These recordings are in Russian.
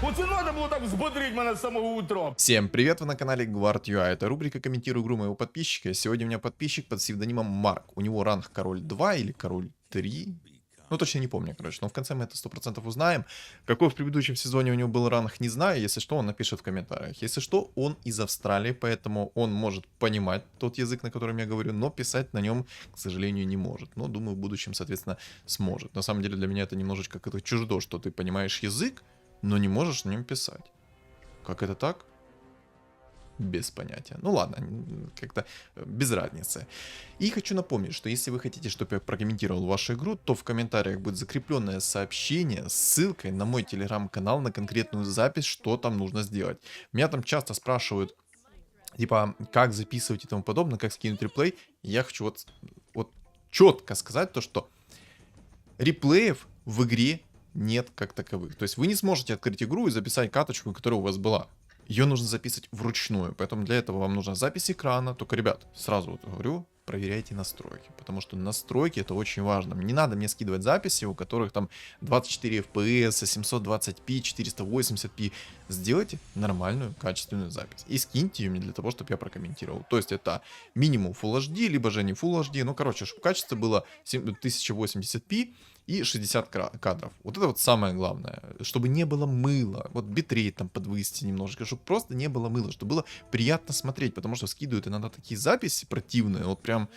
Оце надо було так взбодрить мене з самого утра. Всем привет, вы на канале Guard.ua, это рубрика «Комментирую игру моего подписчика». Сегодня у меня подписчик под псевдонимом Марк, у него ранг король 2 или король 3, ну точно не помню, короче, но в конце мы это 100% узнаем. Какой в предыдущем сезоне у него был ранг, не знаю, если что, он напишет в комментариях. Если что, он из Австралии, поэтому он может понимать тот язык, на котором я говорю, но писать на нем, к сожалению, не может. Но думаю, в будущем, соответственно, сможет. На самом деле для меня это немножечко как-то чуждо, что ты понимаешь язык, но не можешь на нем писать. Как это так? Без понятия. Ну ладно, как-то без разницы. И хочу напомнить, что если вы хотите, чтобы я прокомментировал вашу игру, то в комментариях будет закрепленное сообщение с ссылкой на мой телеграм-канал на конкретную запись, что там нужно сделать. Меня там часто спрашивают, типа, как записывать и тому подобное, как скинуть реплей. Я хочу вот четко сказать то, что реплеев в игре нет как таковых. То есть вы не сможете открыть игру и записать каточку, которая у вас была. Ее нужно записывать вручную, поэтому для этого вам нужна запись экрана. Только, ребят, сразу вот говорю, проверяйте настройки, потому что настройки это очень важно. Не надо мне скидывать записи, у которых там 24 FPS, 720p, 480p. Сделайте нормальную, качественную запись и скиньте ее мне для того, чтобы я прокомментировал. То есть это минимум Full HD, либо же не Full HD. Ну, короче, чтобы качество было 1080p и 60 кадров. Вот это вот самое главное. Чтобы не было мыла. Вот битрейт там подвысьте немножко, чтобы просто не было мыла, чтобы было приятно смотреть, потому что скидывают иногда такие записи противные, вот прям...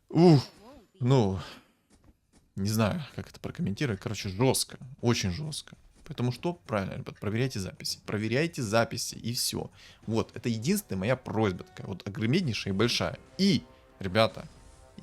Ну, не знаю, как это прокомментировать. Короче, жестко, очень жестко. Поэтому что? Правильно, ребят, проверяйте записи. Проверяйте записи, и все. Вот, это единственная моя просьба такая, вот огромнейшая и большая. И, ребята,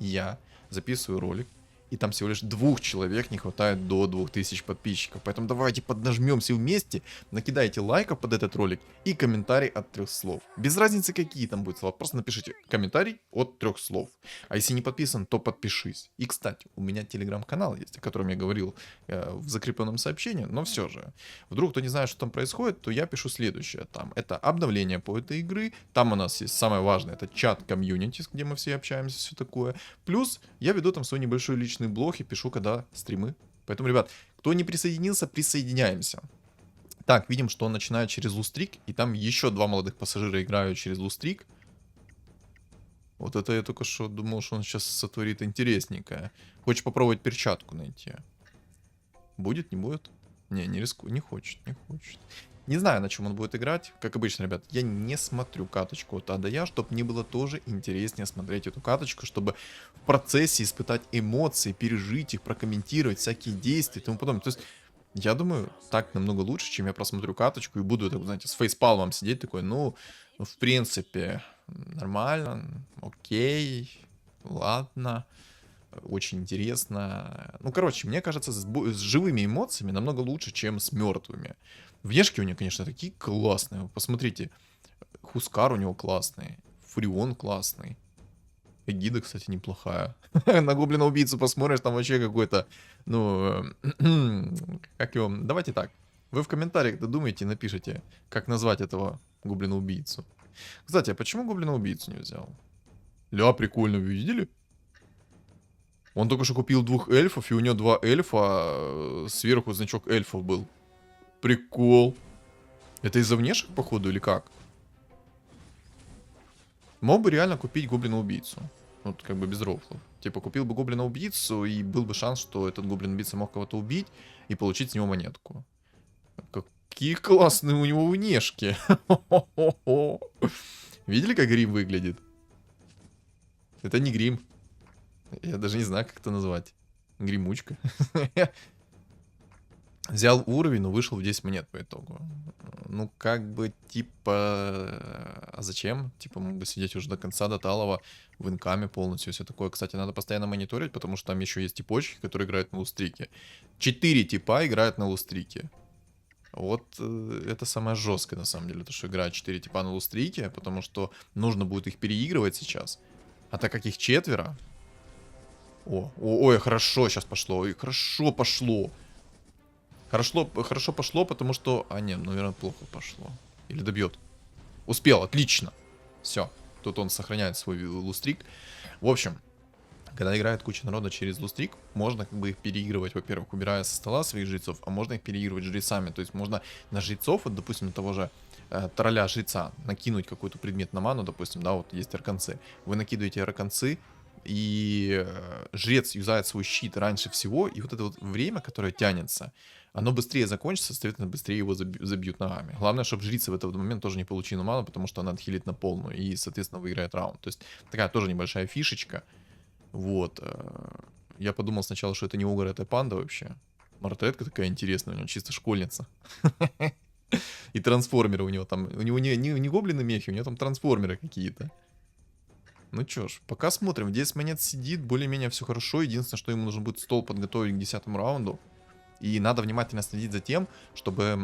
я записываю ролик, и там всего лишь 2 человек не хватает до 2000 подписчиков. Поэтому давайте поднажмем все вместе, накидайте лайков под этот ролик и комментарий от 3 слов. Без разницы, какие там будут слова. Просто напишите комментарий от 3 слов. А если не подписан, то подпишись. И, кстати, у меня телеграм-канал есть, о котором я говорил в закрепленном сообщении. Но все же, вдруг кто не знает, что там происходит, то я пишу следующее. Там это обновление по этой игры. Там у нас есть самое важное, это чат комьюнити, где мы все общаемся, все такое. Плюс я веду там свой небольшой личный блог и пишу, когда стримы. Поэтому, ребят, кто не присоединился, присоединяемся. Так, видим, что он начинает через лустрик, и там еще 2 молодых пассажира играют через лустрик. Вот это я только что думал, что он сейчас сотворит интересненькое. Хочешь попробовать перчатку найти? Будет, не будет? Не рискует, не хочет, не хочет. Не знаю, на чем он будет играть. Как обычно, ребят, я не смотрю каточку от А до Я, чтобы мне было тоже интереснее смотреть эту каточку, чтобы в процессе испытать эмоции, пережить их, прокомментировать всякие действия и тому подобное. То есть, я думаю, так намного лучше, чем я просмотрю каточку и буду, так, знаете, с фейспалмом сидеть такой, ну, в принципе, нормально, окей, ладно. Очень интересно. Ну, короче, мне кажется, с живыми эмоциями намного лучше, чем с мертвыми. Внешки у него, конечно, такие классные. Посмотрите, Хускар у него классный, Фурион классный. Эгида, кстати, неплохая. На гоблина-убийцу посмотришь, там вообще какой-то, ну, как его... Давайте так. Вы в комментариях додумайте и напишите, как назвать этого гоблина-убийцу. Кстати, а почему гоблина-убийцу не взял? Ля, прикольно, вы видели? Он только что купил 2 эльфов, и у него 2 эльфа, сверху значок эльфов был. Прикол. Это из-за внешек, походу, или как? Мог бы реально купить гоблина-убийцу. Вот как бы без рофлов. Типа купил бы гоблина-убийцу, и был бы шанс, что этот гоблин-убийца мог кого-то убить и получить с него монетку. Какие классные у него внешки. Видели, как грим выглядит? Это не грим. Я даже не знаю, как это назвать. Гремучка. Взял уровень, но вышел в 10 монет по итогу. Ну, как бы, типа... А зачем? Типа, мог бы сидеть уже до конца, до талого, в инкаме полностью, все такое. Кстати, надо постоянно мониторить, потому что там еще есть типочки, которые играют на лустрике. 4 типа играют на лустрике. Вот это самое жесткое, на самом деле, то, что играют 4 типа на лустрике, потому что нужно будет их переигрывать сейчас. А так как их 4... Ой, хорошо сейчас пошло. Ой, хорошо пошло. Хорошо пошло, потому что... А, нет, наверное, плохо пошло. Или добьет. Успел, отлично. Все. Тут он сохраняет свой лустрик. В общем, Когда играет куча народа через лустрик, можно как бы их переигрывать, во-первых, убирая со стола своих жрецов, а можно их переигрывать жрецами. То есть можно на жрецов, вот, допустим, на того же тролля жреца, накинуть какой-то предмет на ману, допустим, да, вот есть арканцы. Вы накидываете арканцы, и жрец юзает свой щит раньше всего, и вот это вот время, которое тянется, оно быстрее закончится, соответственно, быстрее его забьют ногами. Главное, чтобы жрица в этот момент тоже не получила ману, потому что она отхилит на полную, и, соответственно, выиграет раунд. То есть такая тоже небольшая фишечка. Вот. Я подумал сначала, что это не Огр, это панда вообще. Мартретка такая интересная, у него чисто школьница. И трансформеры у него там. У него не гоблины мехи, у него там трансформеры какие-то. Ну чё ж, пока смотрим. 10 монет сидит, более-менее все хорошо. Единственное, что ему нужно будет стол подготовить к 10 раунду. И надо внимательно следить за тем, чтобы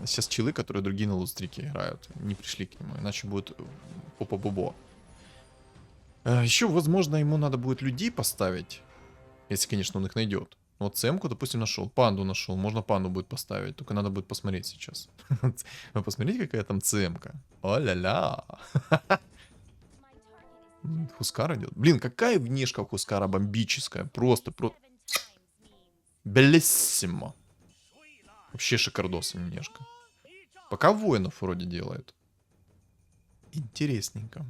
сейчас чилы, которые другие на лустрике играют, не пришли к нему. Иначе будет попа-бобо. Еще, возможно, ему надо будет людей поставить. Если, конечно, он их найдет. Вот Сэмку, допустим, нашел. Панду нашел. Можно панду будет поставить. Только надо будет посмотреть сейчас. Вы посмотрите, какая там Сэмка. О-ля-ля. Хускар идет. Блин, какая внешка у Хускара бомбическая. Просто. Белиссимо. Вообще шикардос внешка. Пока воинов вроде делает. Интересненько.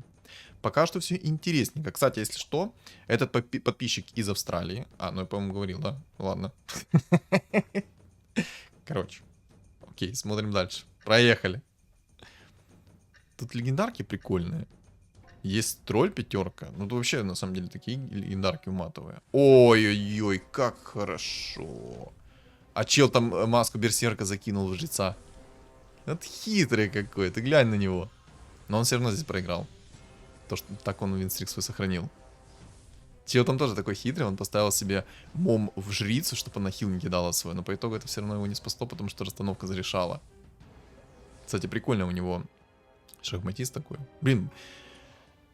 Пока что все интересненько. Кстати, если что, этот подписчик из Австралии. Ну я, по-моему, говорил, да? Ладно. Короче. Окей, смотрим дальше. Проехали. Тут легендарки прикольные. Есть тролль пятерка. Ну, тут вообще, на самом деле, такие легендарки матовые. Ой-ой-ой, как хорошо. А чел там маску берсерка закинул в жреца. Это хитрый какой, ты глянь на него. Но он все равно здесь проиграл. То, что так он винстрик свой сохранил. Чел там тоже такой хитрый, он поставил себе мом в жрицу, чтобы она хил не кидала свой. Но по итогу это все равно его не спасло, потому что расстановка зарешала. Кстати, прикольно у него шахматист такой. Блин,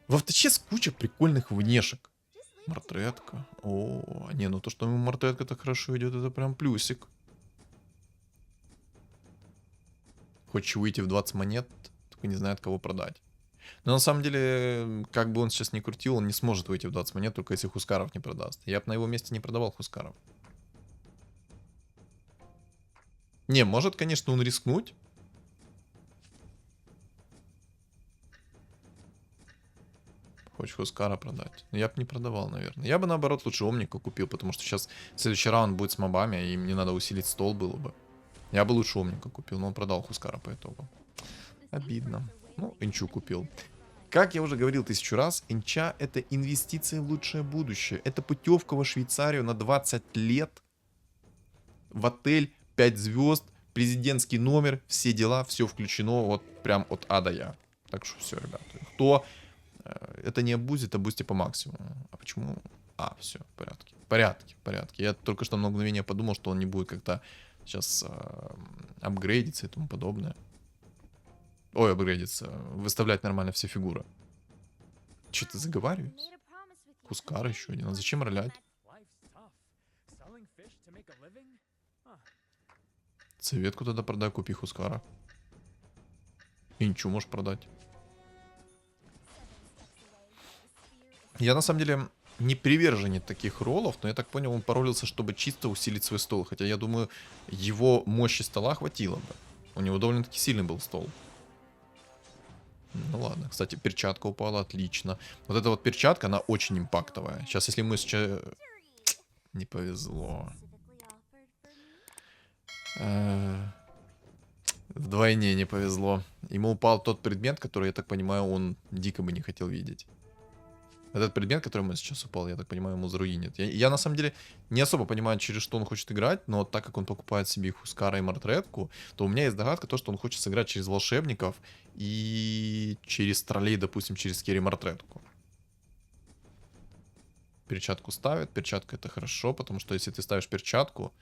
в авточес куча прикольных внешек. Мартретка. О, не, ну то, что ему мартретка так хорошо идет, это прям плюсик. Хочет выйти в 20 монет, только не знает, кого продать. Но на самом деле, как бы он сейчас ни крутил, он не сможет выйти в 20 монет, только если Хускаров не продаст. Я бы на его месте не продавал Хускаров. Не, может, конечно, он рискнуть. Хочешь Хускара продать. Но я бы не продавал, наверное. Я бы, наоборот, лучше Омника купил, потому что сейчас следующий раунд будет с мобами, и мне надо усилить стол было бы. Я бы лучше Омника купил, но он продал Хускара по итогу. Обидно. Ну, Инчу купил. Как я уже говорил 1000 раз, Инча — это инвестиция в лучшее будущее. Это путевка во Швейцарию на 20 лет. В отель 5 звезд, президентский номер, все дела, все включено, вот прям от А до Я. Так что все, ребята. Кто это не абузит, абузьте по максимуму. А почему? Все, в порядке. В порядке. Я только что на мгновение подумал, что он не будет как-то сейчас апгрейдиться и тому подобное. Ой, апгрейдиться. Выставлять нормально все фигуры. Что-то заговариваюсь? Хускар еще один. А зачем ролять? Советку тогда продай, купи Хускара. Инчу можешь продать. Я на самом деле не приверженец таких роллов, но я так понял, он поролился, чтобы чисто усилить свой стол. Хотя я думаю, его мощи стола хватило бы. У него довольно-таки сильный был стол. Ну ладно. Кстати, перчатка упала, отлично. Вот эта вот перчатка, она очень импактовая. Сейчас, если мы сейчас... Не повезло. Вдвойне не повезло. Ему упал тот предмет, который, я так понимаю, он дико бы не хотел видеть. Этот предмет, который ему сейчас упал, я так понимаю, ему заруинит. Я на самом деле не особо понимаю, через что он хочет играть, но так как он покупает себе Хускара и Мартретку, то у меня есть догадка, то, что он хочет сыграть через волшебников и через троллей, допустим, через Керри Мартретку. Перчатку ставит. Перчатка — это хорошо, потому что если ты ставишь перчатку,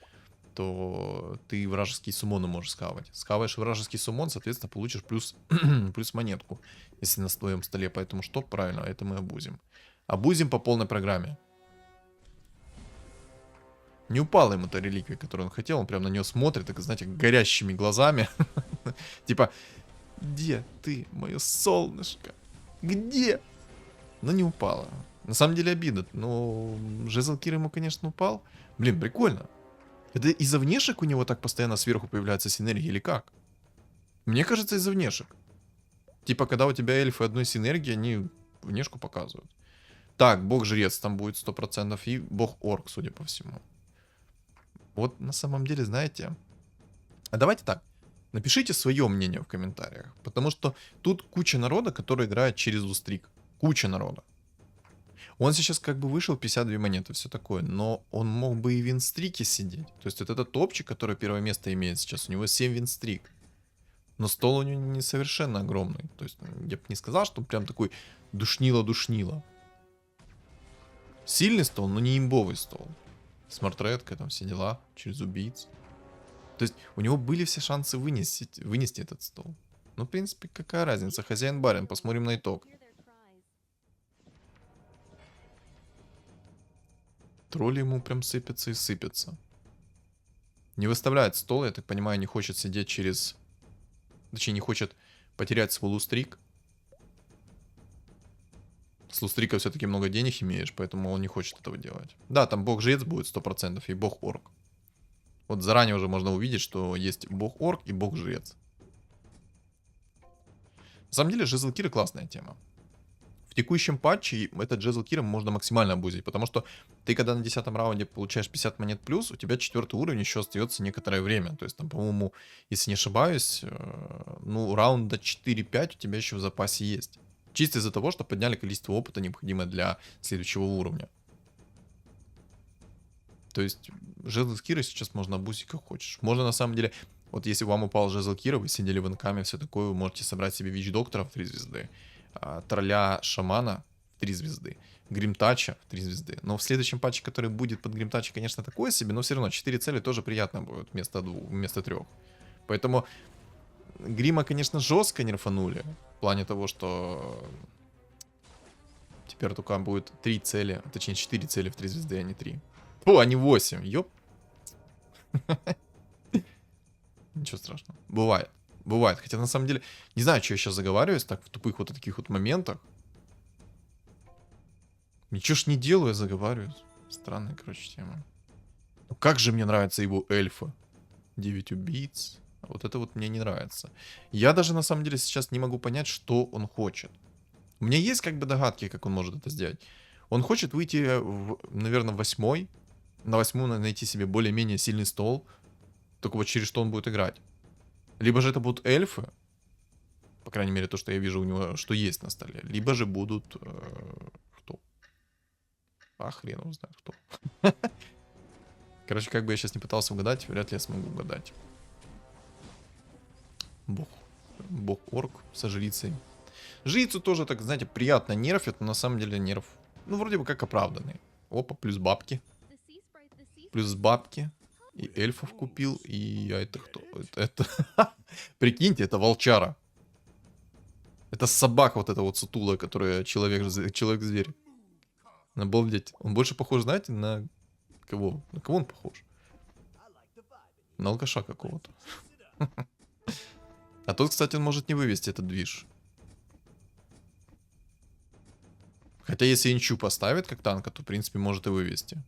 то ты вражеские суммоны можешь схавать. Схаваешь вражеский суммон, соответственно, получишь плюс, плюс монетку, если на твоем столе. Поэтому что? Правильно, это мы абузим. Абузим по полной программе. Не упала ему та реликвия, которую он хотел. Он прям на нее смотрит, так, знаете, горящими глазами. Типа, где ты, мое солнышко? Где? Но не упала. На самом деле обидно. Но жезл Кира ему, конечно, упал. Блин, прикольно. Это из-за внешек у него так постоянно сверху появляется синергия или как? Мне кажется, из-за внешек. Типа, когда у тебя эльфы одной синергии, они внешку показывают. Так, бог-жрец там будет 100%. И бог-орк, судя по всему. Вот на самом деле, знаете... А давайте так. Напишите свое мнение в комментариях. Потому что тут куча народа, который играет через лустрик. Куча народа. Он сейчас как бы вышел 52 монеты, все такое. Но он мог бы и в винстрике сидеть. То есть вот этот топчик, который первое место имеет сейчас, у него 7 винстрик. Но стол у него не совершенно огромный. То есть я бы не сказал, что прям такой душнило-душнило. Сильный стол, но не имбовый стол. Смарт-редка, там все дела, через убийц. То есть у него были все шансы вынести этот стол. Ну, в принципе, какая разница? Хозяин-барин, посмотрим на итог. Тролли ему прям сыпятся и сыпятся. Не выставляет стол, я так понимаю, не хочет сидеть через... Точнее, не хочет потерять свой лустрик. С лустрика все-таки много денег имеешь, поэтому он не хочет этого делать. Да, там бог-жрец будет 100% и бог-орк. Вот заранее уже можно увидеть, что есть бог-орк и бог-жрец. На самом деле, жезл Кира классная тема. В текущем патче этот жезл Кира можно максимально абузить, потому что ты, когда на 10 раунде получаешь 50 монет плюс, у тебя 4 уровень еще остается некоторое время. То есть там, по-моему, если не ошибаюсь, ну, раунда 4-5 у тебя еще в запасе есть. Чисто из-за того, что подняли количество опыта, необходимое для следующего уровня. То есть жезл Кира сейчас можно абузить как хочешь. Можно на самом деле, вот если вам упал жезл Кира, вы сидели в инкаме, все такое, вы можете собрать себе Вич-доктора в 3 звезды, тролля шамана в 3 звезды, гримтача в 3 звезды. Но в следующем патче, который будет под гримтача, конечно, такое себе, но все равно 4 цели тоже приятно будет вместо 3. Поэтому грима, конечно, жестко нерфанули. В плане того, что теперь только будет 3 цели, точнее 4 цели в 3 звезды, а не 3. О, а не 8, ёп. Ничего страшного. Бывает. Бывает. Хотя на самом деле, не знаю, что я сейчас заговариваюсь, так в тупых вот таких вот моментах. Ничего ж не делаю, я заговариваюсь. Странная, короче, тема. Ну как же мне нравятся его эльфы. 9 убийц. Вот это вот мне не нравится. Я даже на самом деле сейчас не могу понять, что он хочет. У меня есть как бы догадки, как он может это сделать. Он хочет выйти, наверное, в 8-й. На 8-ю найти себе более-менее сильный стол. Только вот через что он будет играть. Либо же это будут эльфы. По крайней мере, то, что я вижу у него, что есть на столе. Либо же будут... кто? А хрен его знает кто. Короче, как бы я сейчас не пытался угадать, вряд ли я смогу угадать. Бог. Бог-орк со жрицей. Жрицу тоже, так, знаете, приятно нерфит, но на самом деле нерф, ну, вроде бы как оправданный. Опа, плюс бабки. Плюс бабки. И эльфов купил, и... А это кто? Это... Прикиньте, это волчара. Это собака вот эта вот сутулая, которая человек-зверь. Обалдеть. Он больше похож, знаете, на кого? На кого он похож? На алкаша какого-то. А тот, кстати, он может не вывести этот движ. Хотя если инчу поставит как танка, то в принципе может и вывести.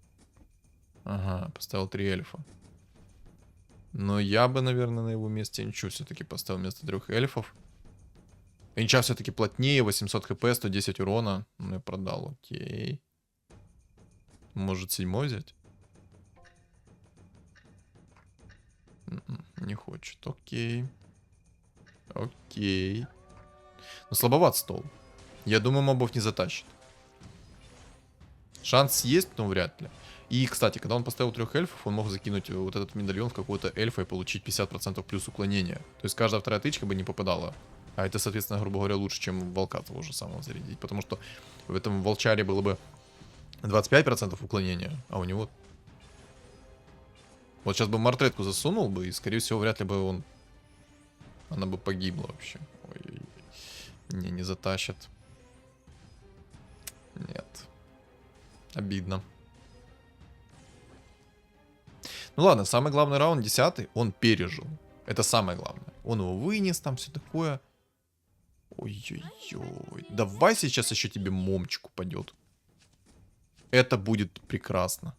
Ага, поставил 3 эльфа. Но я бы, наверное, на его месте инчу все-таки поставил вместо 3 эльфов. Инча все-таки плотнее, 800 хп, 110 урона. Ну, я продал, окей. Может 7-й взять? Не хочет, окей. Окей. Но слабоват стол. Я думаю, мобов не затащит. Шанс есть, но вряд ли. И, кстати, когда он поставил 3 эльфов, он мог закинуть вот этот медальон в какого-то эльфа и получить 50% плюс уклонения. То есть каждая вторая тычка бы не попадала. А это, соответственно, грубо говоря, лучше, чем волка того же самого зарядить. Потому что в этом волчаре было бы 25% уклонения, а у него... Вот сейчас бы мартретку засунул бы, и, скорее всего, вряд ли бы она бы погибла вообще. Ой, не затащат. Нет. Обидно. Ну ладно, самый главный раунд, 10-й, он пережил. Это самое главное. Он его вынес, там все такое. Ой-ой-ой. Давай сейчас еще тебе момчик упадет. Это будет прекрасно.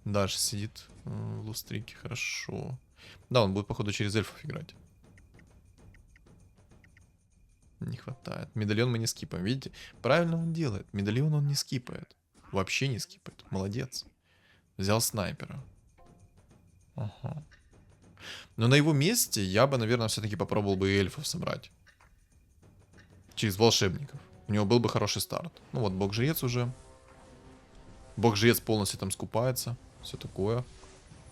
Дальше сидит в лустрике, хорошо. Да, он будет, походу, через эльфов играть. Не хватает. Медальон мы не скипаем, видите? Правильно он делает. Медальон он не скипает. Вообще не скипает. Молодец. Взял снайпера. Ага. Но на его месте я бы, наверное, все-таки попробовал бы и эльфов собрать. Через волшебников. У него был бы хороший старт. Ну вот, бог-жрец уже. Бог-жрец полностью там скупается. Все такое.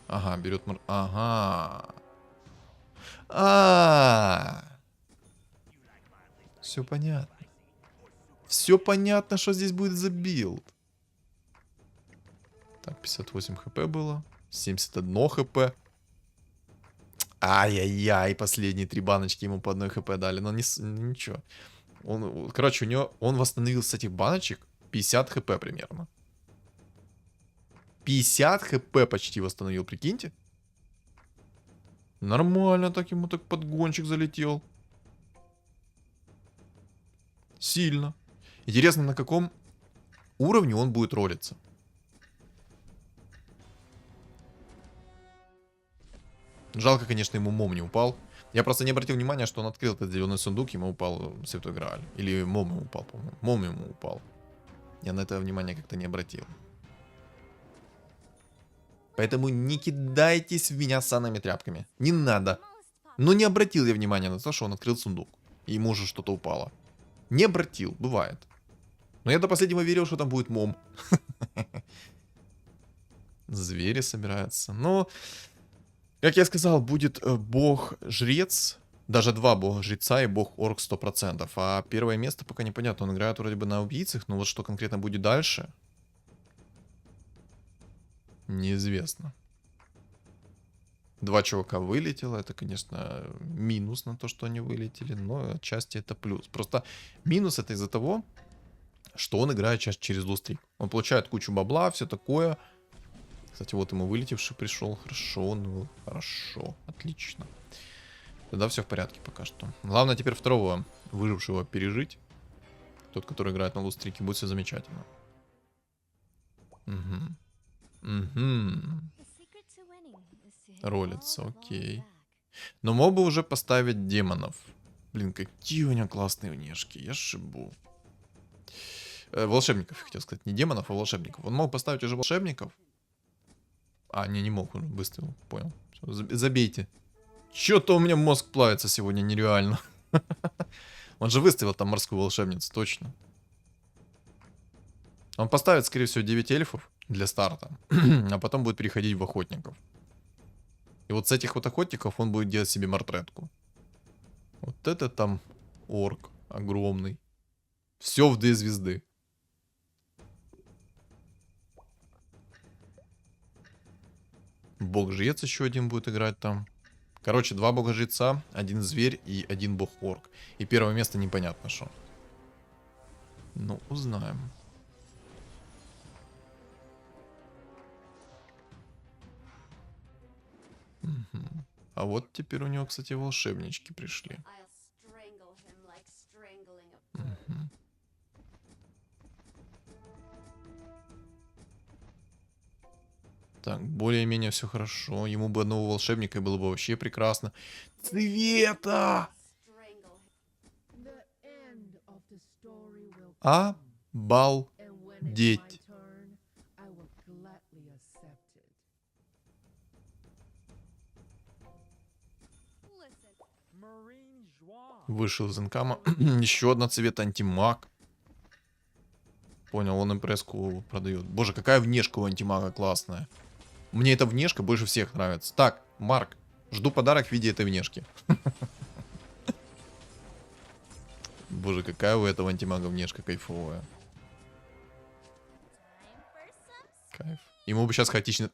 Ага, берет... Ага. Все понятно. Все понятно, что здесь будет за билд. Так, 58 хп было. 71 хп. Ай-яй-яй, последние 3 баночки ему по 1 хп дали. Но ничего. Короче, у него... Он восстановил с этих баночек 50 хп примерно. 50 хп почти восстановил, прикиньте. Нормально так ему так подгончик залетел. Сильно. Интересно, на каком уровне он будет ролиться. Жалко, конечно, ему мом не упал. Я просто не обратил внимания, что он открыл этот зеленый сундук, ему упал Святой Грааль. Или мом ему упал, по-моему. Мом ему упал. Я на это внимание как-то не обратил. Поэтому не кидайтесь в меня санными тряпками. Не надо. Но не обратил я внимания на то, что он открыл сундук. И ему уже что-то упало. Не обратил, бывает. Но я до последнего верил, что там будет мом. Звери собираются. Но, как я сказал, будет бог-жрец. Даже 2 бога-жреца и бог-орк 100%. А первое место пока непонятно. Он играет вроде бы на убийцах, но вот что конкретно будет дальше... Неизвестно. 2 чувака вылетело. Это, конечно, минус на то, что они вылетели. Но отчасти это плюс. Просто минус это из-за того, что он играет сейчас через лустрик. Он получает кучу бабла, все такое. Кстати, вот ему вылетевший пришел. Хорошо, ну хорошо. Отлично. Тогда все в порядке пока что. Главное теперь второго выжившего пережить. Тот, который играет на лустрике. Будет все замечательно. Угу. Угу. Ролится, окей. Но мог бы уже поставить демонов. Блин, какие у него классные внешки. Я шибу. Волшебников, хотел сказать. Не демонов, а волшебников. Он мог поставить уже волшебников. А, не мог. Он выставил. Понял. Всё, забейте. Чё-то у меня мозг плавится сегодня нереально. Он же выставил там морскую волшебницу, точно. Он поставит, скорее всего, 9 эльфов для старта. А потом будет переходить в охотников. И вот с этих вот охотников он будет делать себе мортретку. Вот это там орк огромный. Все в 2 звезды. Бог-жрец еще один будет играть там. Короче, 2 бога-жреца, 1 зверь и 1 бог-орк. И первое место непонятно что. Ну, узнаем. Угу. А вот теперь у него, кстати, волшебнички пришли. Угу. Так, более-менее все хорошо. Ему бы одного волшебника и было бы вообще прекрасно. Цвета! Обалдеть. Вышел из инкама. Еще одна цвета антимаг. Понял, он импресску продает. Боже, какая внешка у антимага классная. Мне эта внешка больше всех нравится. Так, Марк, жду подарок в виде этой внешки. Боже, какая у этого антимага внешка кайфовая. Кайф. Ему бы сейчас хаотичный...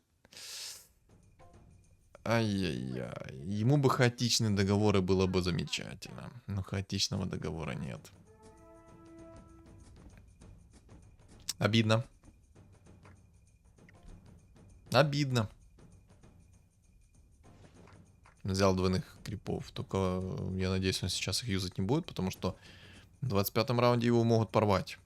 Ай-яй-яй. Ему бы хаотичные договоры было бы замечательно. Но хаотичного договора нет. Обидно. Обидно. Взял двойных крипов. Только я надеюсь, он сейчас их юзать не будет, потому что в 25-м раунде его могут порвать.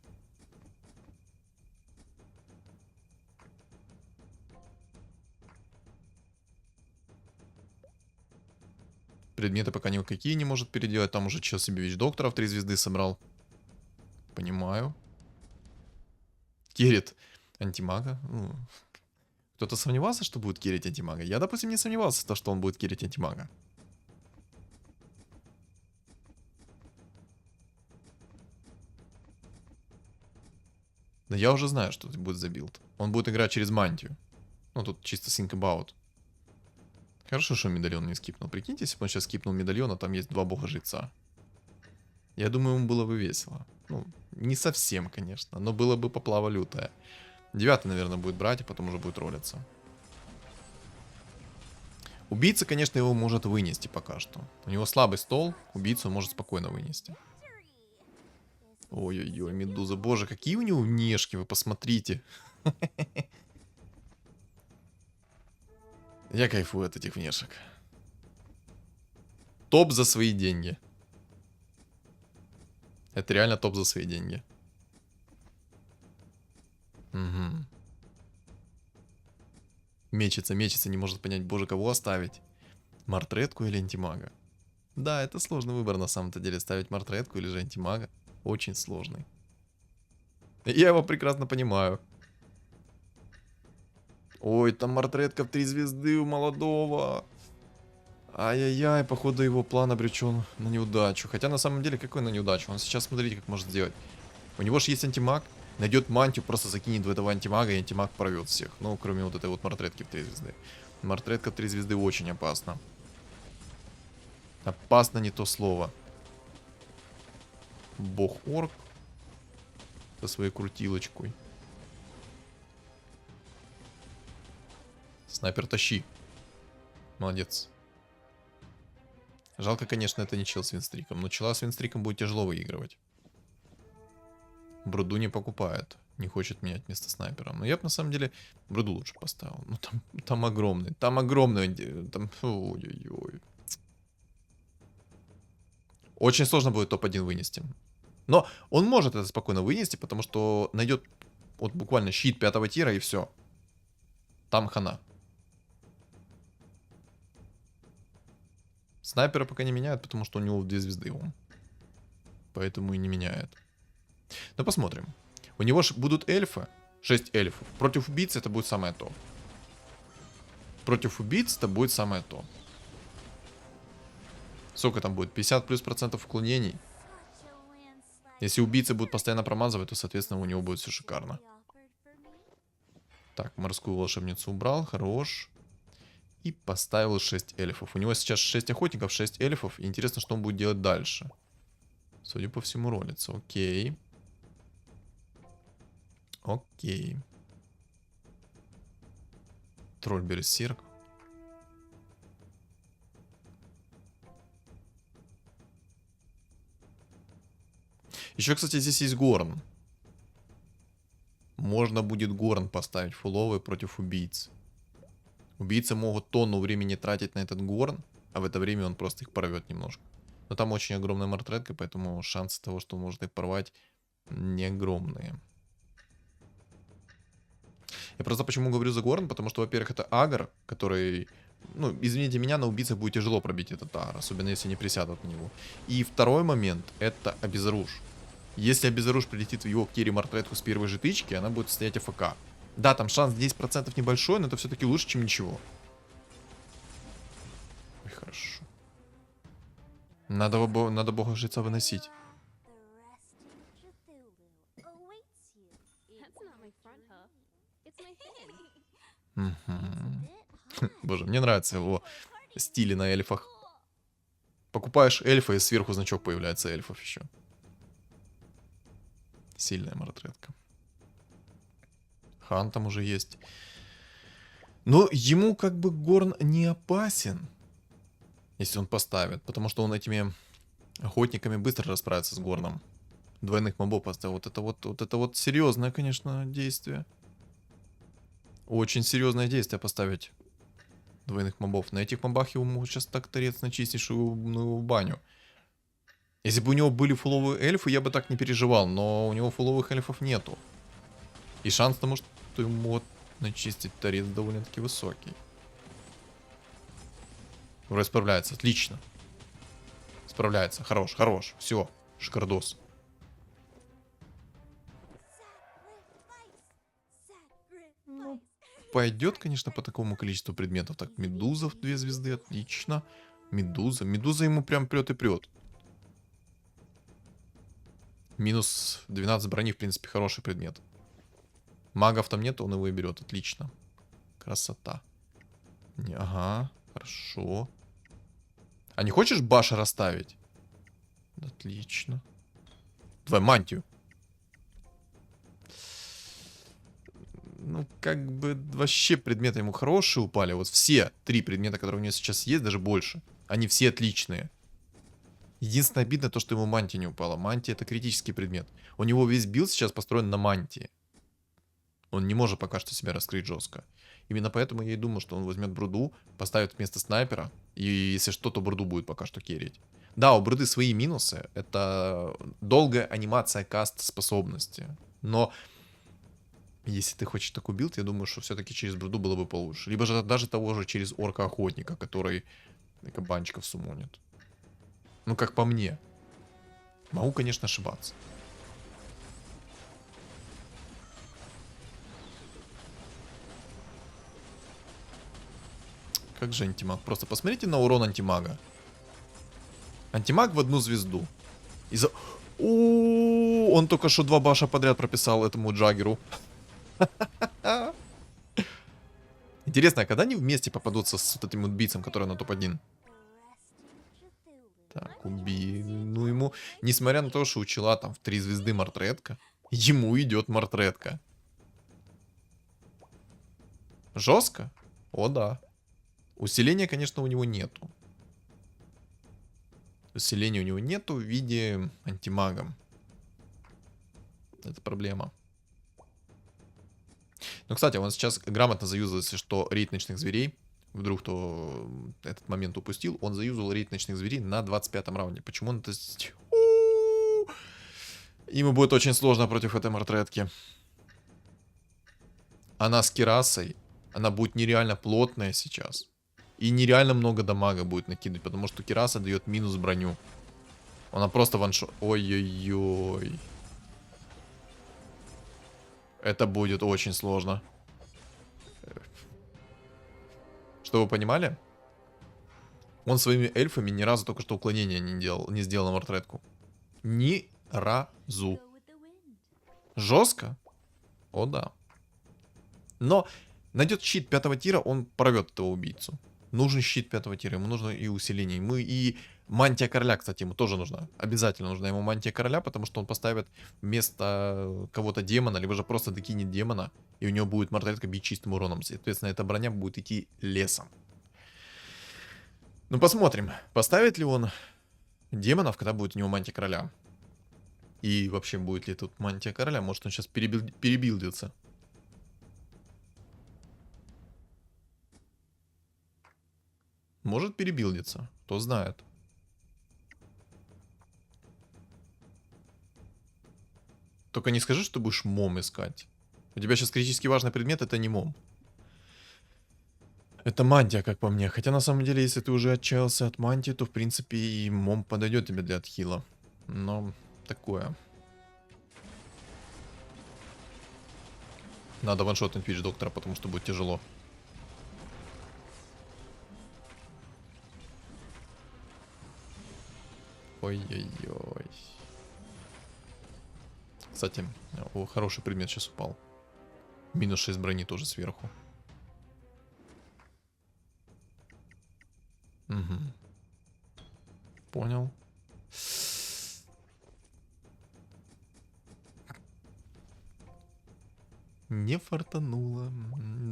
Предметы пока никакие не может переделать. Там уже чел себе Вич-доктора в 3 звезды собрал. Понимаю. Керит антимага. Ну, кто-то сомневался, что будет керить антимага? Я, допустим, не сомневался, в том, что он будет керить антимага. Да я уже знаю, что это будет за билд. Он будет играть через мантию. Ну, тут чисто think about. Хорошо, что медальон не скипнул. Прикиньте, если бы он сейчас скипнул медальон, а там есть 2 бога-жреца. Я думаю, ему было бы весело. Ну, не совсем, конечно, но было бы поплава лютая. 9, наверное, будет брать, а потом уже будет ролиться. Убийца, конечно, его может вынести пока что. У него слабый стол, убийцу он может спокойно вынести. Ой-ой-ой, Медуза, боже, какие у него внешки, вы посмотрите. Я кайфую от этих внешек. Топ за свои деньги. Это реально топ за свои деньги. Угу. Мечется, мечется, не может понять, боже, кого оставить. Мартретку или антимага? Да, это сложный выбор на самом-то деле, ставить мартретку или же антимага. Очень сложный. Я его прекрасно понимаю. Ой, там мартретка в 3 звезды у молодого. Ай-яй-яй, походу его план обречен на неудачу. Хотя на самом деле, какой на неудачу? Он сейчас, смотрите, как может сделать. У него же есть антимаг. Найдет мантию, просто закинет в этого антимага, и антимаг порвет всех. Ну, кроме вот этой вот мартретки в 3 звезды. Мартретка в 3 звезды очень опасна. Опасно не то слово. Бог-орк. Со своей крутилочкой. Снайпер, тащи. Молодец. Жалко, конечно, это не чел с винстриком. Но чела с винстриком будет тяжело выигрывать. Бруду не покупает. Не хочет менять вместо снайпера. Но я бы на самом деле Бруду лучше поставил. Ну там огромный. Там огромный. Там... Ой-ой-ой. Очень сложно будет топ-1 вынести. Но он может это спокойно вынести, потому что найдет вот буквально щит 5-го тира и все. Там хана. Снайпера пока не меняет, потому что у него 2 звезды ум. Поэтому и не меняет. Но посмотрим. У него же будут эльфы. 6 эльфов. Против убийц это будет самое то. Против убийц это будет самое то. Сколько там будет? 50 плюс процентов уклонений. Если убийцы будут постоянно промазывать, то, соответственно, у него будет все шикарно. Так, морскую волшебницу убрал. Хорош. И поставил 6 эльфов. У него сейчас 6 охотников, 6 эльфов. И интересно, что он будет делать дальше. Судя по всему, ролится. Окей. Окей. Тролль берсерк. Еще, кстати, здесь есть Горн. Можно будет Горн поставить фуловый против убийц. Убийцы могут тонну времени тратить на этот Горн, а в это время он просто их порвет немножко. Но там очень огромная мартретка, поэтому шансы того, что он может их порвать, не огромные. Я просто почему говорю за Горн, потому что, во-первых, это агр, который... Ну, извините меня, на убийцах будет тяжело пробить этот агр, особенно если не присядут на него. И второй момент, это обезоруж. Если обезоруж прилетит в его керри мартретку с первой же тычки, она будет стоять АФК. Да, там шанс 10% небольшой, но это все-таки лучше, чем ничего. Ой, хорошо. Надо бога-жреца выносить. Боже, мне нравится его стили на эльфах. Покупаешь эльфа, и сверху значок появляется эльфов еще. Сильная мартретка. Хан там уже есть. Но ему как бы Горн не опасен. Если он поставит. Потому что он этими охотниками быстро расправится с Горном. Двойных мобов поставил. Вот это вот серьезное, конечно, действие. Очень серьезное действие поставить двойных мобов. На этих мобах его могут сейчас так торец на чистейшую баню. Если бы у него были фуловые эльфы, я бы так не переживал. Но у него фуловых эльфов нету. И шанс тому, что ему могут начистить торец, довольно-таки высокий. Уже справляется. Отлично. Справляется. Хорош, хорош. Все. Шикардос. Ну, пойдет, конечно, по такому количеству предметов. Так, медуза в 2 звезды. Отлично. Медуза. Медуза ему прям прет и прет. Минус 12 брони, в принципе, хороший предмет. Магов там нет, он его и берет. Отлично. Красота. Не, ага, хорошо. А не хочешь Баша расставить? Отлично. Давай мантию. Ну, как бы вообще предметы ему хорошие упали. Вот все 3 предмета, которые у него сейчас есть, даже больше. Они все отличные. Единственное обидно то, что ему мантия не упала. Мантия — это критический предмет. У него весь билд сейчас построен на мантии. Он не может пока что себя раскрыть жестко. Именно поэтому я и думал, что он возьмет бруду, поставит вместо снайпера, и если что, то бруду будет пока что керрить. Да, у бруды свои минусы. Это долгая анимация каст способности. Но если ты хочешь такой билд, я думаю, что все-таки через бруду было бы получше. Либо же даже того же через орка-охотника, который кабанчиков сумонит. Ну, как по мне. Могу, конечно, ошибаться. Как же антимаг? Просто посмотрите на урон антимага. Антимаг в 1 звезду. Из-за... Он только что 2 баша подряд прописал этому Джаггеру. Интересно, а когда они вместе попадутся с вот этим убийцем, который на топ-1? Так, убей. Ну ему, несмотря на то, что у чела там в 3 звезды мартретка, ему идет мартретка. Жестко? О, да. Усиления, конечно, у него нету. Усиления у него нету в виде антимага. Это проблема. Ну, кстати, он сейчас грамотно заюзал, если что, рейд ночных зверей. Вдруг кто этот момент упустил. Он заюзал рейд ночных зверей на 25-м раунде. Почему он это... Ему будет очень сложно против этой мартретки. Она с кирасой. Она будет нереально плотная сейчас. И нереально много дамага будет накидывать. Потому что кираса дает минус броню. Она просто ваншот. Ой-ой-ой. Это будет очень сложно. Что вы понимали? Он своими эльфами ни разу только что уклонения не сделал на мартретку. Ни разу. Жестко? О, да. Но найдет щит 5-го тира, он порвет этого убийцу. Нужен щит 5-го тира, ему нужно и усиление. Ему и мантия короля, кстати, ему тоже нужна. Обязательно нужна ему мантия короля, потому что он поставит вместо кого-то демона, либо же просто докинет демона, и у него будет мартретка бить чистым уроном. Соответственно, эта броня будет идти лесом. Ну, посмотрим, поставит ли он демонов, когда будет у него мантия короля. И вообще, будет ли тут мантия короля? Может, он сейчас перебилдится. Может перебилдиться, кто знает. Только не скажи, что будешь мом искать. У тебя сейчас критически важный предмет, это не мом. Это мантия, как по мне. Хотя на самом деле, если ты уже отчаялся от мантии, то в принципе и мом подойдет тебе для отхила. Но такое. Надо ваншотнуть Вич Доктора, потому что будет тяжело. Ой-ой-ой. Кстати, хороший предмет сейчас упал. Минус 6 брони тоже сверху. Угу. Понял. Не фартануло.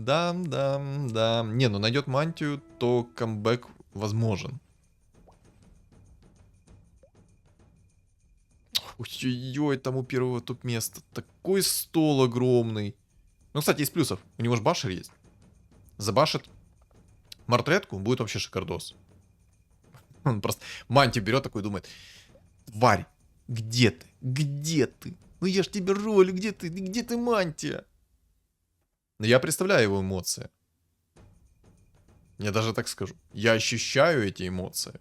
Да, да, да. Не, ну найдет мантию, то камбэк возможен. Ой-ой-ой, там у первого топ-места такой стол огромный. Ну, кстати, из плюсов. У него же башер есть. Забашит мартретку, будет вообще шикардос. Он просто мантию берет такой и думает: тварь, где ты? Где ты? Ну я ж тебе ролю, где ты? Где ты, мантия? Но я представляю его эмоции. Я даже так скажу. Я ощущаю эти эмоции.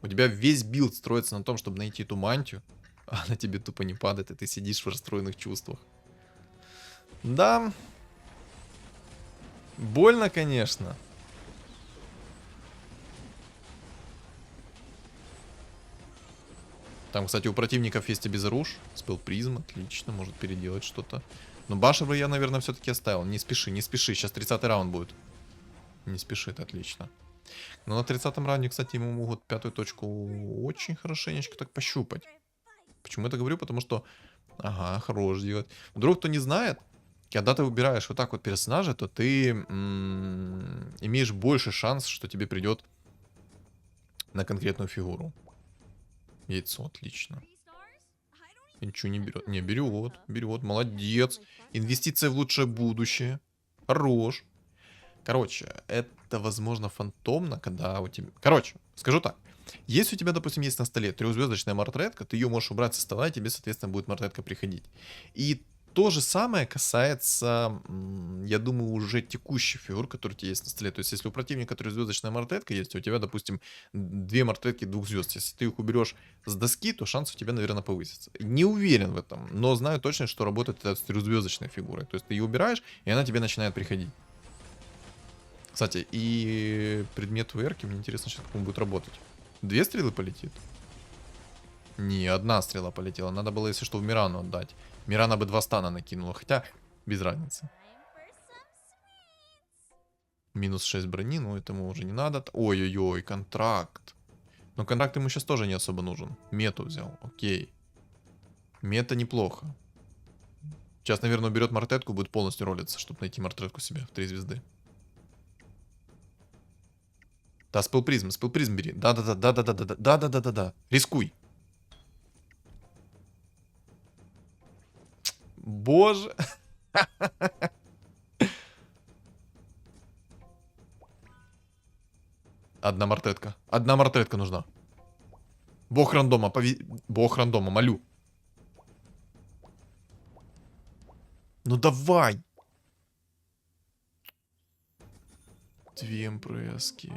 У тебя весь билд строится на том, чтобы найти эту мантию, а она тебе тупо не падает, и ты сидишь в расстроенных чувствах. Да. Больно, конечно. Там, кстати, у противников есть обезоружь. Спел призм, отлично, может переделать что-то. Но Башер бы я, наверное, все-таки оставил. Не спеши, не спеши. Сейчас 30-й раунд будет. Не спешит, отлично. Но на 30-м раунде, кстати, ему могут пятую точку очень хорошенечко так пощупать. Почему я это говорю? Потому что... Ага, хорош делать. Вдруг кто не знает, когда ты выбираешь вот так вот персонажа, то ты имеешь больше шанс, что тебе придет на конкретную фигуру. Яйцо, отлично. И ничего не берет. Не, берет, берет, молодец. Инвестиция в лучшее будущее. Хорош. Короче, это, возможно, фантомно, когда у тебя... Короче, скажу так. Если у тебя, допустим, есть на столе трехзвездочная мартретка, ты ее можешь убрать со стола, и тебе, соответственно, будет мартретка приходить. И то же самое касается, я думаю, уже текущих фигур, которые у тебя есть на столе. То есть, если у противника трехзвездочная мартретка есть, у тебя, допустим, две мартретки 2 звезд. Если ты их уберешь с доски, то шанс у тебя, наверное, повысится. Не уверен в этом, но знаю точно, что работает это с трехзвездочной фигурой. То есть, ты ее убираешь, и она тебе начинает приходить. Кстати, и предмет ВРки, мне интересно сейчас, как он будет работать. 2 стрелы полетит? Не, 1 стрела полетела. Надо было, если что, в Мирану отдать. Мирана бы 2 стана накинула, хотя без разницы. Минус 6 брони, но этому уже не надо. Ой-ой-ой, контракт. Но контракт ему сейчас тоже не особо нужен. Мету взял, окей. Мета неплохо. Сейчас, наверное, уберет мартетку, будет полностью ролиться, чтобы найти мартетку себе в 3 звезды. Да, спел призм бери. Да-да-да. Рискуй. Боже. Одна мартретка нужна. Бог рандома, Бог рандома, молю. Ну давай. 2 импрески.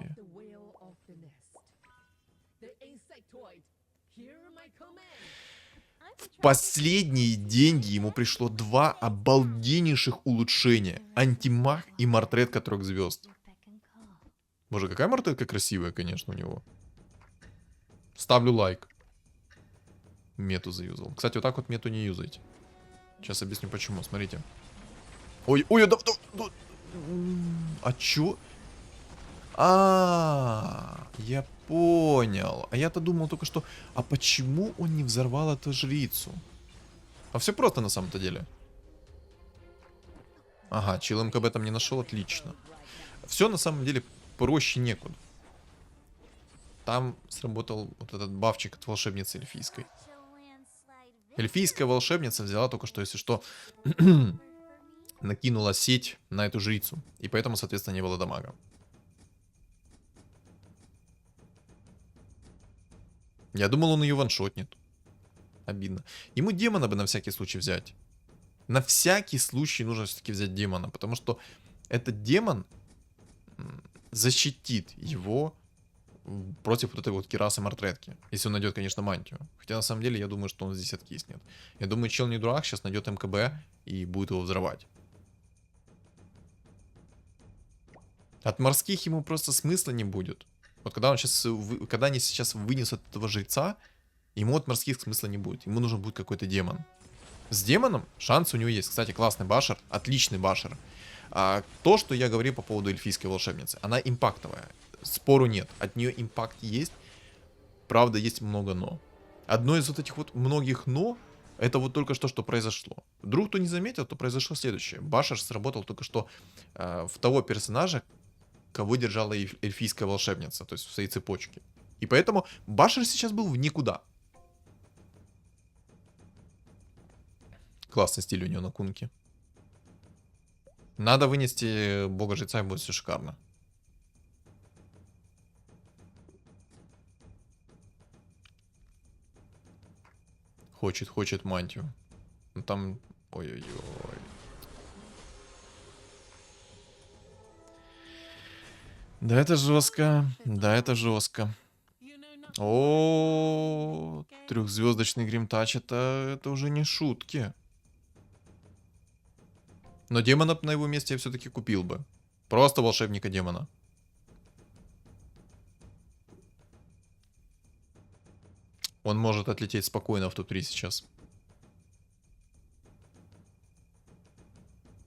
В последние деньги ему пришло 2 обалденнейших улучшения. Антимаг и мартретка 3 звезд. Боже, какая мартретка красивая, конечно, у него. Ставлю лайк. Мету заюзал. Кстати, вот так вот мету не юзайте. Сейчас объясню почему, смотрите. Ой, ой, да, а чё? Я понял. А я-то думал только что, а почему он не взорвал эту жрицу? А все просто на самом-то деле. Ага, чил МКБ там не нашел, отлично. Все на самом деле проще некуда. Там сработал вот этот бафчик от волшебницы эльфийской. Эльфийская волшебница взяла только что, если что, накинула сеть на эту жрицу. И поэтому, соответственно, не было дамага. Я думал, он ее ваншотнет. Обидно. Ему демона бы на всякий случай взять. На всякий случай нужно все-таки взять демона. Потому что этот демон защитит его против вот этой вот Кирасы Мартретки. Если он найдет, конечно, мантию. Хотя на самом деле я думаю, что он здесь откиснет. Я думаю, чел не дурак, сейчас найдет МКБ и будет его взрывать. От морских ему просто смысла не будет. Вот когда он сейчас, когда они сейчас вынесут этого жреца, ему от морских смысла не будет. Ему нужен будет какой-то демон. С демоном шанс у него есть. Кстати, классный башер, отличный башер. То, что я говорил по поводу эльфийской волшебницы, она импактовая. Спору нет. От нее импакт есть. Правда, есть много но. Одно из вот этих вот многих но, это вот только что произошло. Вдруг кто не заметил, то произошло следующее. Башер сработал только что в того персонажа, кого держала эльфийская волшебница, то есть в своей цепочке. И поэтому Башер сейчас был в никуда. Классный стиль у него на кунке. Надо вынести бога жреца, и будет все шикарно. Хочет мантию. Ну там... Ой-ой-ой. Да, это жестко. Да, это жестко. О, трехзвездочный гримтач, это уже не шутки. Но демона на его месте я все-таки купил бы. Просто волшебника демона. Он может отлететь спокойно в топ-3 сейчас.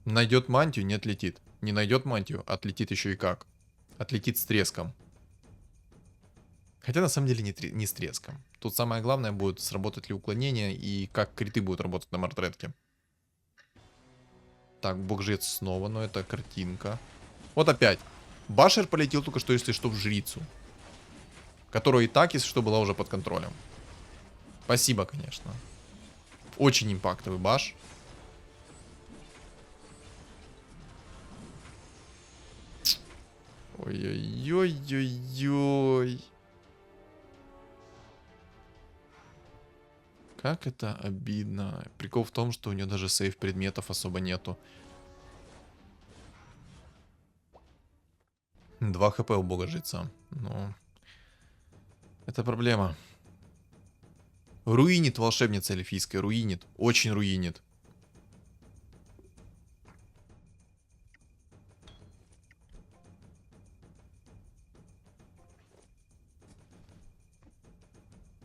Найдет мантию, не отлетит. Не найдет мантию, отлетит еще и как. Отлетит с треском. Хотя на самом деле не с треском. Тут самое главное будет, сработать ли уклонение и как криты будут работать на мартретке. Так, бог-жрец снова, но это картинка. Вот опять. Башер полетел только что, если что, в жрицу. Которая и так, если что, была уже под контролем. Спасибо, конечно. Очень импактовый баш. Ой-ой-ой-ой-ой. Как это обидно. Прикол в том, что у нее даже сейф предметов особо нету. 2 хп у бога жреца. Ну, это проблема. Руинит волшебница эльфийская, руинит. Очень руинит.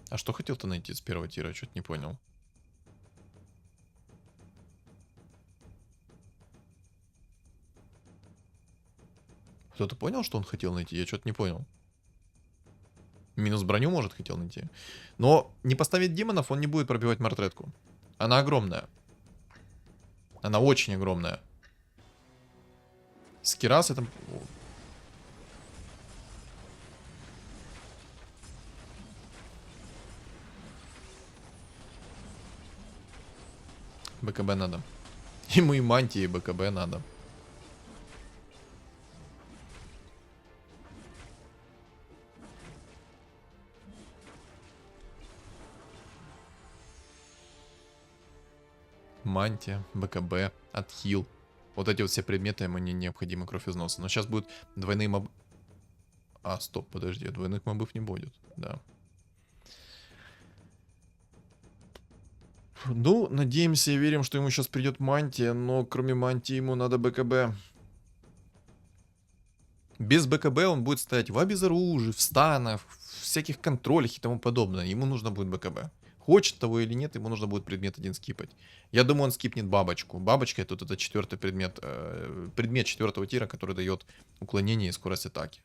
А что хотел ты найти с первого тира? Я что-то не понял. Кто-то понял, что он хотел найти? Я что-то не понял. Минус броню, может, хотел найти. Но не поставить демонов, он не будет пробивать мартретку. Она огромная. Она очень огромная. Скирас это... БКБ надо. Ему и мантии БКБ надо. Мантия, БКБ, отхил. Вот эти вот все предметы ему не необходимы, кровь из носа. Но сейчас будет двойные моб... А, стоп, подожди, двойных мобов не будет, да. Ну, надеемся и верим, что ему сейчас придет мантия, но кроме мантии ему надо БКБ. Без БКБ он будет стоять в обезоружии, в станах, в всяких контролях и тому подобное. Ему нужно будет БКБ. Хочет того или нет, ему нужно будет предмет один скипать. Я думаю, он скипнет бабочку. Бабочка это, это четвертый предмет, предмет четвертого тира, который дает уклонение и скорость атаки.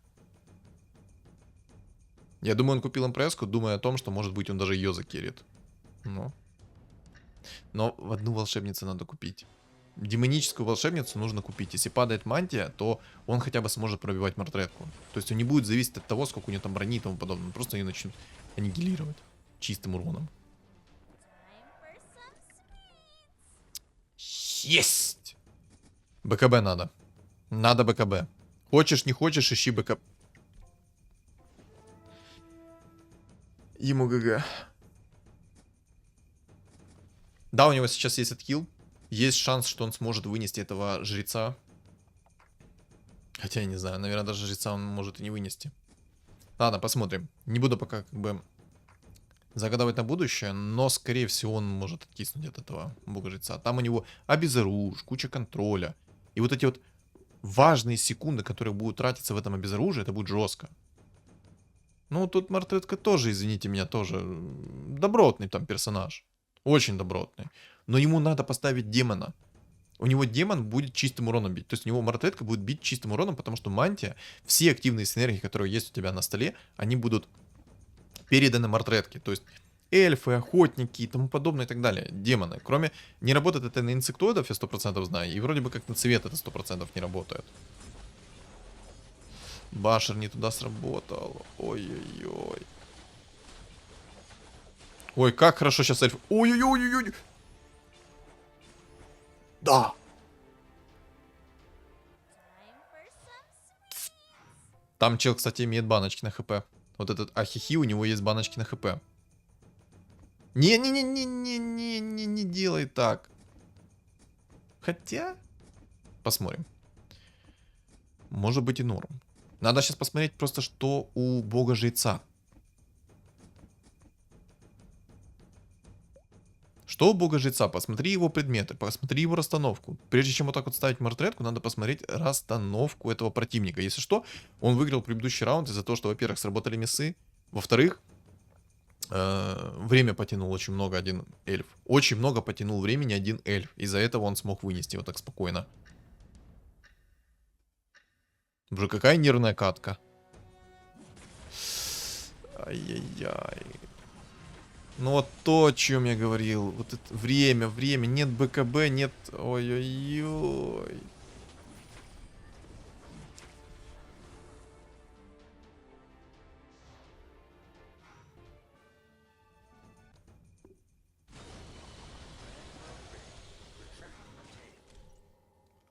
Я думаю, он купил импресску, думая о том, что, может быть, он даже ее закерит. Но в одну волшебницу надо купить. Демоническую волшебницу нужно купить. Если падает мантия, то он хотя бы сможет пробивать мартретку. То есть он не будет зависеть от того, сколько у него там брони и тому подобное. Он просто ее начнет аннигилировать чистым уроном. Есть! БКБ надо. Надо БКБ. Хочешь, не хочешь, ищи БКБ. Ему ГГ. Да, у него сейчас есть отхил. Есть шанс, что он сможет вынести этого жреца. Хотя я не знаю, наверное, даже жреца он может и не вынести. Ладно, посмотрим. Не буду пока как бы загадывать на будущее, но скорее всего он может откиснуть от этого бога жреца. Там у него обезоружь, куча контроля. И вот эти вот важные секунды, которые будут тратиться в этом обезоружии, это будет жестко. Ну, тут мартретка тоже, извините меня, тоже добротный там персонаж. Очень добротный. Но ему надо поставить демона. У него демон будет чистым уроном бить. То есть у него мартретка будет бить чистым уроном, потому что мантия, все активные синергии, которые есть у тебя на столе, они будут переданы мартретке. То есть эльфы, охотники и тому подобное и так далее. Демоны. Кроме... Не работает это на инсектоидов, я 100% знаю. И вроде бы как на цвет это 100% не работает. Башер не туда сработал. Ой-ой-ой. Ой, как хорошо сейчас эльф. Ой-ой-ой-ой-ой. Да. Там чел, кстати, имеет баночки на хп. Вот этот Ахихи, у него есть баночки на хп. Не-не-не-не-не-не-не, не делай так. Хотя... Посмотрим. Может быть и норм. Надо сейчас посмотреть просто, что у бога жреца. Что у бога жреца? Посмотри его предметы, посмотри его расстановку. Прежде чем вот так вот ставить мартретку, надо посмотреть расстановку этого противника. Если что, он выиграл предыдущий раунд из-за того, что, во-первых, сработали мессы, во-вторых, время потянул очень много один эльф. Очень много потянул времени один эльф. Из-за этого он смог вынести вот так спокойно. Боже, какая нервная катка. Ай-яй-яй. Ну вот то, о чем я говорил. Вот это время. Нет БКБ, нет... Ой-ой-ой.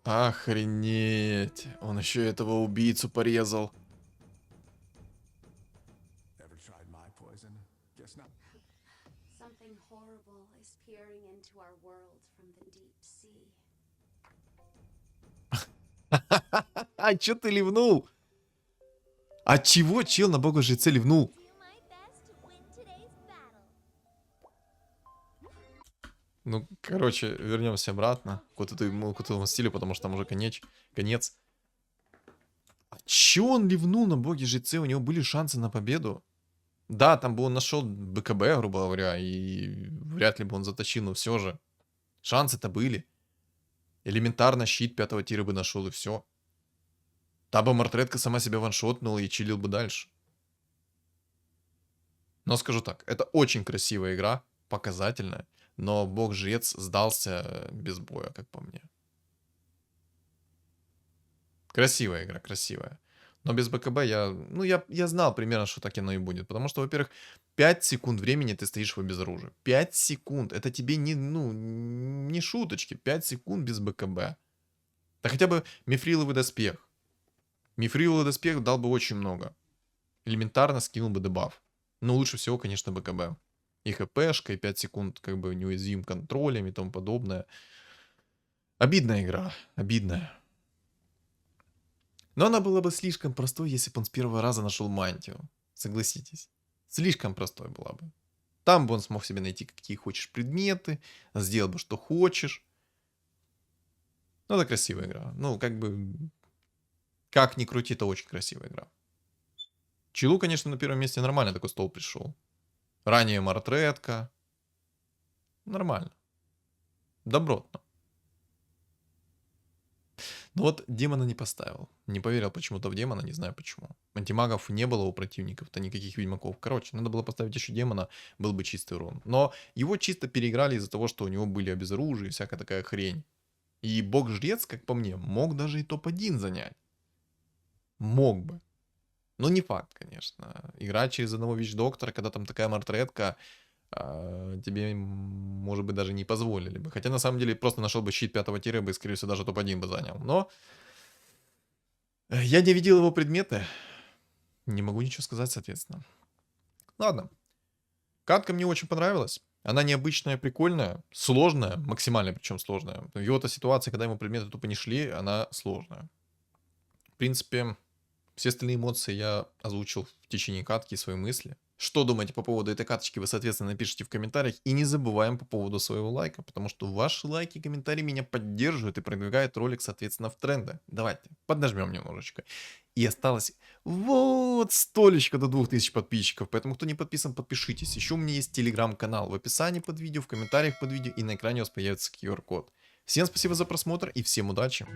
Охренеть. Он еще этого убийцу порезал. Something horrible is peering into our world from the deep sea. А чё ты ливнул? От чего чел на бога жреце ливнул? Do my best to win today's battle. Ну, короче, вернемся обратно к вот этому стилю, потому что там уже конец. А чё он ливнул на боге жреце? У него были шансы на победу. Да, там бы он нашел БКБ, грубо говоря, и вряд ли бы он затащил, но все же. Шансы-то были. Элементарно щит 5-го тира бы нашел, и все. Та бы мартретка сама себя ваншотнула и чилил бы дальше. Но скажу так, это очень красивая игра, показательная, но бог-жрец сдался без боя, как по мне. Красивая игра, красивая. Но без БКБ я знал примерно, что так оно и будет. Потому что, во-первых, 5 секунд времени ты стоишь в безоружии. 5 секунд. Это тебе не шуточки. 5 секунд без БКБ. Да хотя бы мифриловый доспех. Мифриловый доспех дал бы очень много. Элементарно скинул бы дебаф. Но лучше всего, конечно, БКБ. И хпшка, и 5 секунд как бы неуязвим контролем и тому подобное. Обидная игра. Обидная. Но она была бы слишком простой, если бы он с первого раза нашел мантию. Согласитесь. Слишком простой была бы. Там бы он смог себе найти какие хочешь предметы, сделал бы что хочешь. Ну, это красивая игра. Ну, как бы... Как ни крути, это очень красивая игра. Чилу, конечно, на первом месте нормально такой стол пришел. Ранее мартретка. Нормально. Добротно. Но вот демона не поставил. Не поверил почему-то в демона, не знаю почему. Антимагов не было у противников-то, никаких ведьмаков. Короче, надо было поставить еще демона, был бы чистый урон. Но его чисто переиграли из-за того, что у него были обезоружия и всякая такая хрень. И бог-жрец, как по мне, мог даже и топ-1 занять. Мог бы. Но не факт, конечно. Играть через одного вич-доктора, когда там такая мартретка, тебе, может быть, даже не позволили бы. Хотя, на самом деле, просто нашел бы щит 5-го тира, бы, скорее всего, даже топ-1 бы занял. Но я не видел его предметы. Не могу ничего сказать, соответственно. Ладно. Катка мне очень понравилась. Она необычная, прикольная, сложная, максимально причем сложная. В его-то ситуации, когда ему предметы тупо не шли, она сложная. В принципе, все остальные эмоции я озвучил в течение катки, свои мысли. Что думаете по поводу этой каточки, вы, соответственно, напишите в комментариях. И не забываем по поводу своего лайка, потому что ваши лайки и комментарии меня поддерживают и продвигают ролик, соответственно, в тренды. Давайте, поднажмем немножечко. И осталось вот столечко до 2000 подписчиков, поэтому кто не подписан, подпишитесь. Еще у меня есть телеграм-канал в описании под видео, в комментариях под видео и на экране у вас появится QR-код. Всем спасибо за просмотр и всем удачи!